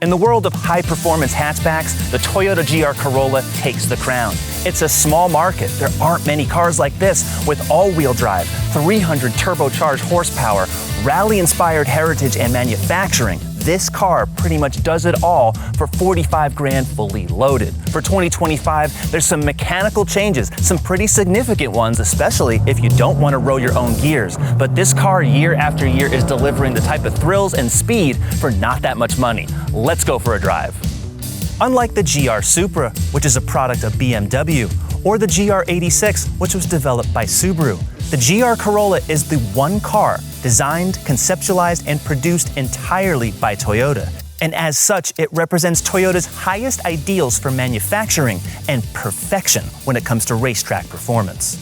In the world of high-performance hatchbacks, the Toyota GR Corolla takes the crown. It's a small market. There aren't many cars like this with all-wheel drive, 300 turbocharged horsepower, rally-inspired heritage and manufacturing. This car pretty much does it all for 45 grand fully loaded. For 2025, there's some mechanical changes, some pretty significant ones, especially if you don't want to roll your own gears. But this car year after year is delivering the type of thrills and speed for not that much money. Let's go for a drive. Unlike the GR Supra, which is a product of BMW, or the GR86, which was developed by Subaru, the GR Corolla is the one car designed, conceptualized, and produced entirely by Toyota. And as such, it represents Toyota's highest ideals for manufacturing and perfection when it comes to racetrack performance.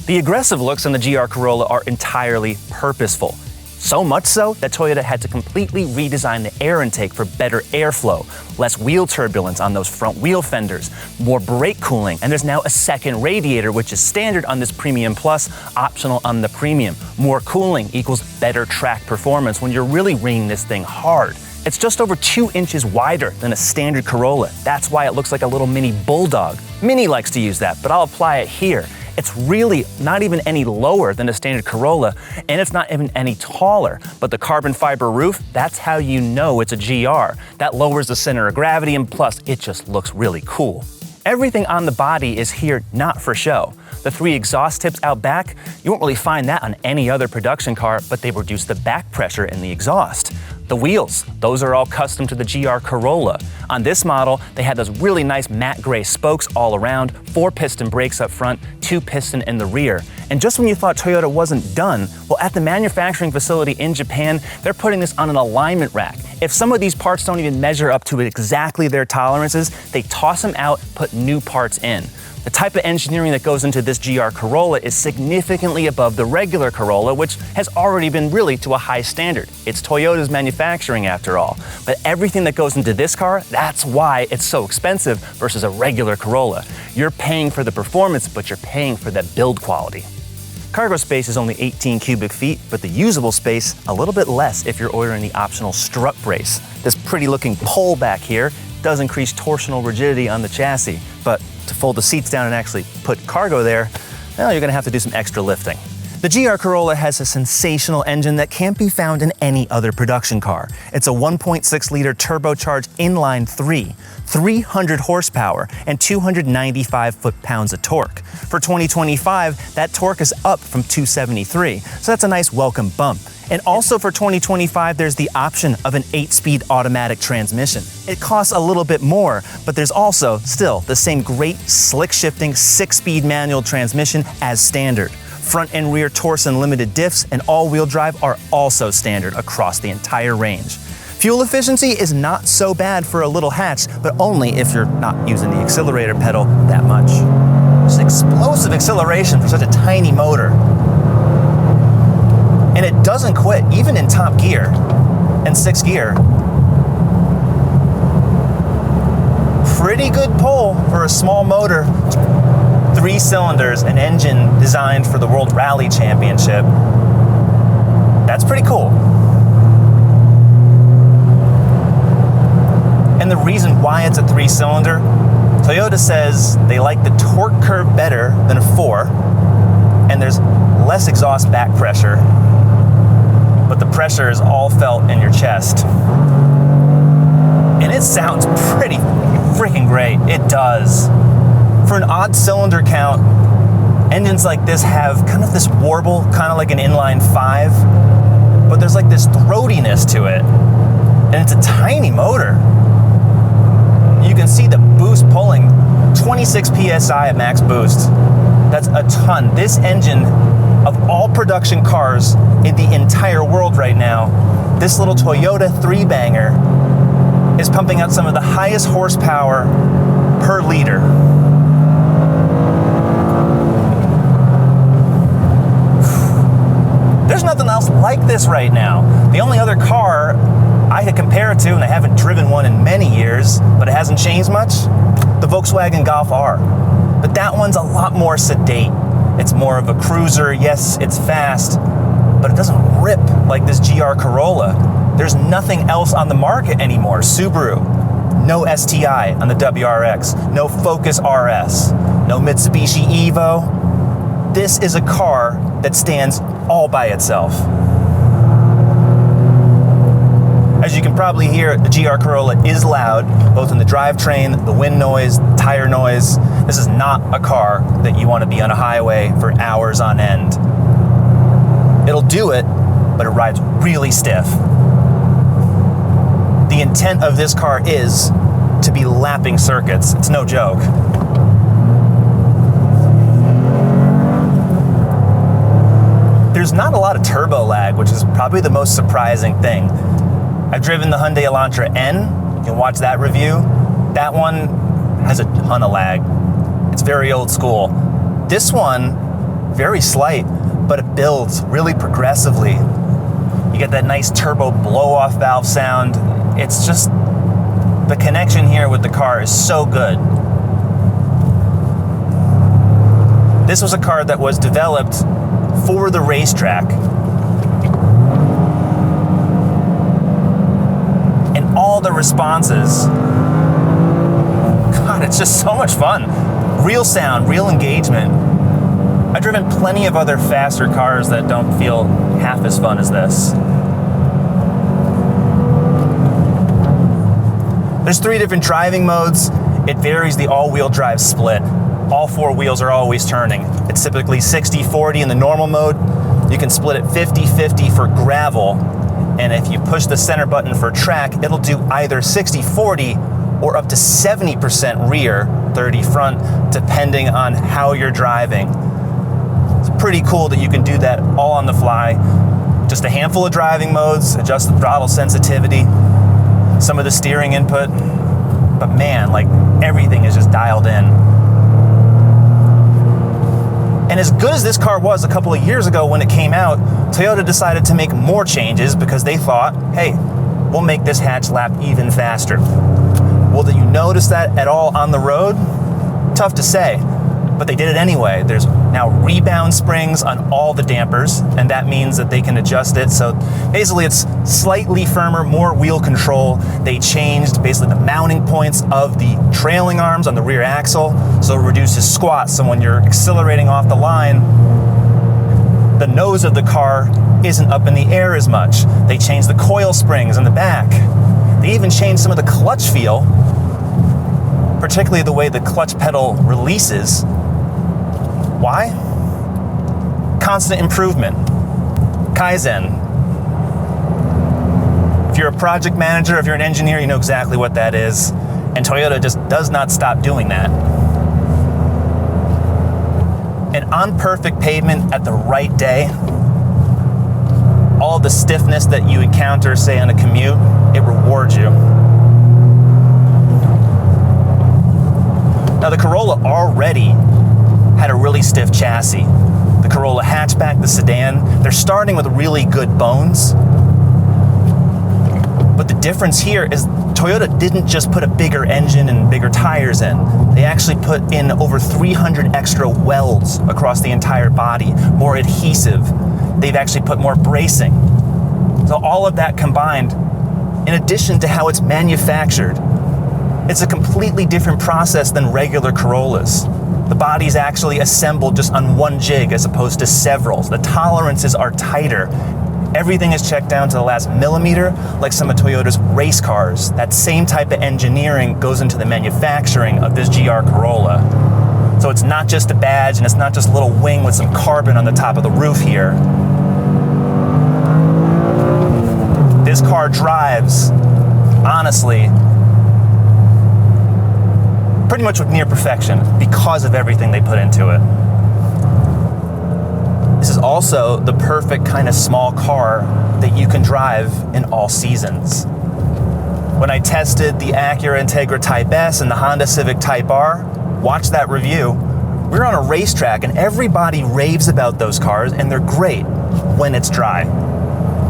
The aggressive looks on the GR Corolla are entirely purposeful. So much so that Toyota had to completely redesign the air intake for better airflow, less wheel turbulence on those front wheel fenders, more brake cooling, and there's now a second radiator, which is standard on this Premium Plus, optional on the Premium. More cooling equals better track performance when you're really ringing this thing hard. It's just over 2 inches wider than a standard Corolla. That's why it looks like a little mini bulldog. Mini likes to use that, but I'll apply it here. It's really not even any lower than a standard Corolla, and it's not even any taller. But the carbon fiber roof, that's how you know it's a GR. That lowers the center of gravity, and plus, it just looks really cool. Everything on the body is here not for show. The 3 exhaust tips out back, you won't really find that on any other production car, but they reduce the back pressure in the exhaust. The wheels, those are all custom to the GR Corolla. On this model, they had those really nice matte gray spokes all around, 4 piston brakes up front, 2 piston in the rear. And just when you thought Toyota wasn't done, well, at the manufacturing facility in Japan, they're putting this on an alignment rack. If some of these parts don't even measure up to exactly their tolerances, they toss them out, put new parts in. The type of engineering that goes into this GR Corolla is significantly above the regular Corolla, which has already been really to a high standard. It's Toyota's manufacturing after all. But everything that goes into this car, that's why it's so expensive versus a regular Corolla. You're paying for the performance, but you're paying for that build quality. Cargo space is only 18 cubic feet, but the usable space a little bit less if you're ordering the optional strut brace. This pretty looking pole back here does increase torsional rigidity on the chassis, but to fold the seats down and actually put cargo there, well, you're gonna have to do some extra lifting. The GR Corolla has a sensational engine that can't be found in any other production car. It's a 1.6-liter turbocharged inline-3, 300 horsepower, and 295 foot-pounds of torque. For 2025, that torque is up from 273, so that's a nice welcome bump. And also for 2025, there's the option of an 8-speed automatic transmission. It costs a little bit more, but there's also still the same great slick shifting 6-speed manual transmission as standard. Front and rear Torsen limited diffs and all-wheel drive are also standard across the entire range. Fuel efficiency is not so bad for a little hatch, but only if you're not using the accelerator pedal that much. It's explosive acceleration for such a tiny motor. And it doesn't quit, even in top gear and 6th gear. Pretty good pull for a small motor. 3 cylinders, an engine designed for the World Rally Championship. That's pretty cool. And the reason why it's a 3-cylinder, Toyota says they like the torque curve better than a 4, and there's less exhaust back pressure, but the pressure is all felt in your chest. And it sounds pretty freaking great. It does. For an odd cylinder count, engines like this have kind of this warble, kind of like an inline 5, but there's like this throatiness to it. And it's a tiny motor. You can see the boost pulling 26 PSI at max boost. That's a ton. This engine, of all production cars in the entire world right now, this little Toyota 3-banger is pumping out some of the highest horsepower per liter. There's nothing else like this right now. The only other car I could compare it to, and I haven't driven one in many years, but it hasn't changed much, the Volkswagen Golf R. But that one's a lot more sedate. It's more of a cruiser. Yes, it's fast, but it doesn't rip like this GR Corolla. There's nothing else on the market anymore. Subaru, no STI on the WRX, no Focus RS, no Mitsubishi Evo. This is a car that stands all by itself. As you can probably hear, the GR Corolla is loud, both in the drivetrain, the wind noise, tire noise. This is not a car that you want to be on a highway for hours on end. It'll do it, but it rides really stiff. The intent of this car is to be lapping circuits. It's no joke. There's not a lot of turbo lag, which is probably the most surprising thing. I've driven the Hyundai Elantra N. You can watch that review. That one has a ton of lag. It's very old school. This one, very slight, but it builds really progressively. You get that nice turbo blow-off valve sound. It's just, the connection here with the car is so good. This was a car that was developed for the racetrack. And all the responses, God, it's just so much fun. Real sound, real engagement. I've driven plenty of other faster cars that don't feel half as fun as this. There's 3 different driving modes. It varies the all-wheel drive split. All 4 wheels are always turning. It's typically 60-40 in the normal mode. You can split it 50-50 for gravel. And if you push the center button for track, it'll do either 60-40 or up to 70% rear, 30 front, depending on how you're driving. It's pretty cool that you can do that all on the fly. Just a handful of driving modes, adjust the throttle sensitivity, some of the steering input, but man, like everything is just dialed in. And as good as this car was a couple of years ago when it came out, Toyota decided to make more changes because they thought, hey, we'll make this hatch lap even faster. Well, did you notice that at all on the road? Tough to say, but they did it anyway. There's now rebound springs on all the dampers, and that means that they can adjust it. So basically it's slightly firmer, more wheel control. They changed basically the mounting points of the trailing arms on the rear axle, so it reduces squat. So when you're accelerating off the line, the nose of the car isn't up in the air as much. They changed the coil springs in the back. They even changed some of the clutch feel, particularly the way the clutch pedal releases. Why? Constant improvement. Kaizen. If you're a project manager, if you're an engineer, you know exactly what that is. And Toyota just does not stop doing that. And on perfect pavement at the right day, all the stiffness that you encounter, say, on a commute, it rewards you. Now, the Corolla already had a really stiff chassis. The Corolla hatchback, the sedan, they're starting with really good bones. But the difference here is Toyota didn't just put a bigger engine and bigger tires in. They actually put in over 300 extra welds across the entire body, more adhesive. They've actually put more bracing. So all of that combined, in addition to how it's manufactured, it's a completely different process than regular Corollas. The body's actually assembled just on one jig as opposed to several. The tolerances are tighter. Everything is checked down to the last millimeter, like some of Toyota's race cars. That same type of engineering goes into the manufacturing of this GR Corolla. So it's not just a badge, and it's not just a little wing with some carbon on the top of the roof here. This car drives, honestly, pretty much with near perfection because of everything they put into it. This is also the perfect kind of small car that you can drive in all seasons. When I tested the Acura Integra Type S and the Honda Civic Type R, watch that review. We were on a racetrack and everybody raves about those cars, and they're great when it's dry.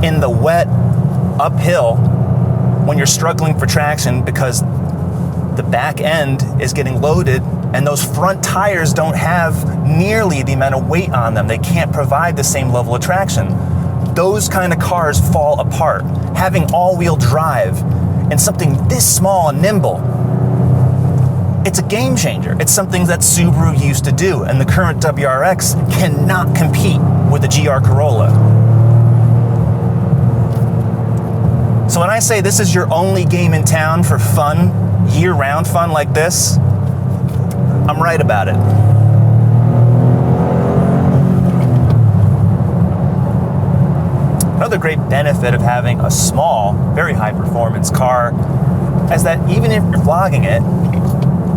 In the wet, uphill, when you're struggling for traction because the back end is getting loaded and those front tires don't have nearly the amount of weight on them. They can't provide the same level of traction. those kind of cars fall apart. Having all-wheel drive and something this small and nimble, it's a game changer. It's something that Subaru used to do, and the current WRX cannot compete with the GR Corolla. So when I say this is your only game in town for fun, year-round fun like this, I'm right about it. Another great benefit of having a small, very high-performance car is that even if you're vlogging it,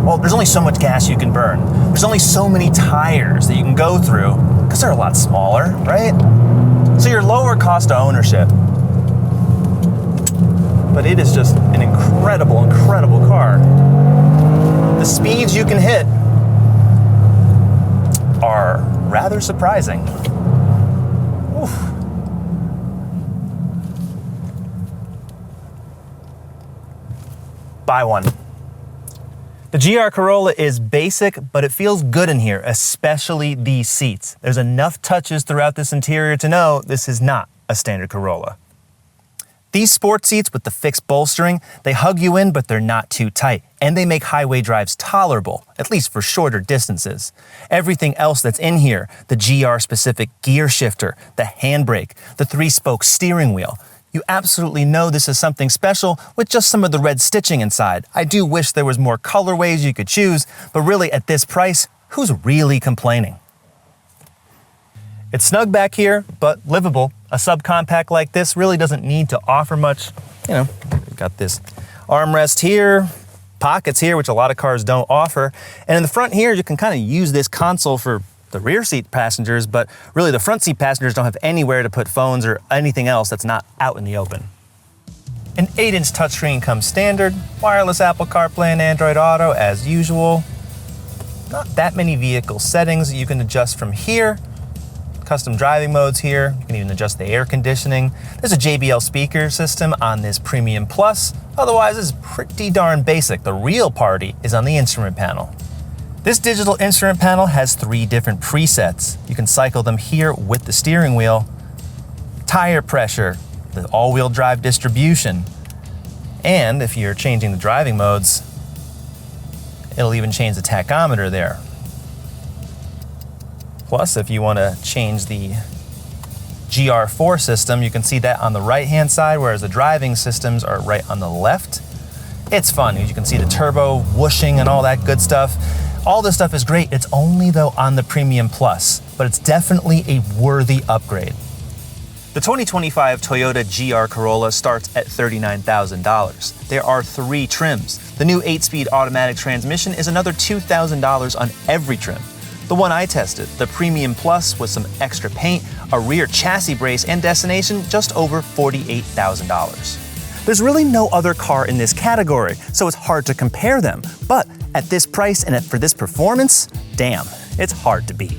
well, there's only so much gas you can burn. There's only so many tires that you can go through because they're a lot smaller, right? So you're lower cost of ownership. But it is just an incredible, incredible car. The speeds you can hit are rather surprising. Oof. Buy one. The GR Corolla is basic, but it feels good in here, especially these seats. There's enough touches throughout this interior to know this is not a standard Corolla. These sport seats with the fixed bolstering, they hug you in, but they're not too tight, and they make highway drives tolerable, at least for shorter distances. Everything else that's in here, the GR-specific gear shifter, the handbrake, the 3-spoke steering wheel, you absolutely know this is something special with just some of the red stitching inside. I do wish there was more colorways you could choose, but really at this price, who's really complaining? It's snug back here, but livable. A subcompact like this really doesn't need to offer much. You know, we've got this armrest here, pockets here, which a lot of cars don't offer. And in the front here, you can kind of use this console for the rear seat passengers, but really the front seat passengers don't have anywhere to put phones or anything else that's not out in the open. An 8-inch touchscreen comes standard, wireless Apple CarPlay and Android Auto as usual. Not that many vehicle settings you can adjust from here. Custom driving modes here. You can even adjust the air conditioning. There's a JBL speaker system on this Premium Plus. Otherwise, it's pretty darn basic. The real party is on the instrument panel. This digital instrument panel has 3 different presets. You can cycle them here with the steering wheel. Tire pressure, the all-wheel drive distribution, and if you're changing the driving modes, it'll even change the tachometer there. Plus, if you want to change the GR4 system, you can see that on the right-hand side, whereas the driving systems are right on the left. It's fun. You can see the turbo whooshing and all that good stuff. All this stuff is great. It's only, though, on the Premium Plus, but it's definitely a worthy upgrade. The 2025 Toyota GR Corolla starts at $39,000. There are 3 trims. The new 8-speed automatic transmission is another $2,000 on every trim. The one I tested, the Premium Plus with some extra paint, a rear chassis brace, and destination, just over $48,000. There's really no other car in this category, so it's hard to compare them. But at this price and for this performance, damn, it's hard to beat.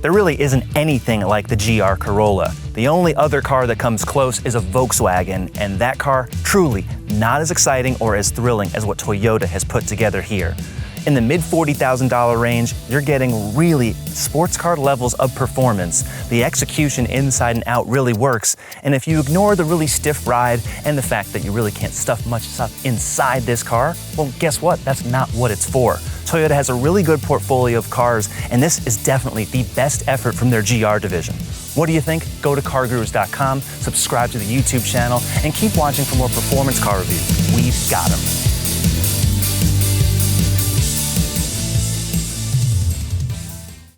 There really isn't anything like the GR Corolla. The only other car that comes close is a Volkswagen, and that car truly not as exciting or as thrilling as what Toyota has put together here. In the mid $40,000 range, you're getting really sports car levels of performance. The execution inside and out really works, and if you ignore the really stiff ride and the fact that you really can't stuff much stuff inside this car, well, guess what? That's not what it's for. Toyota has a really good portfolio of cars, and this is definitely the best effort from their GR division. What do you think? Go to CarGurus.com, subscribe to the YouTube channel, and keep watching for more performance car reviews. We've got them.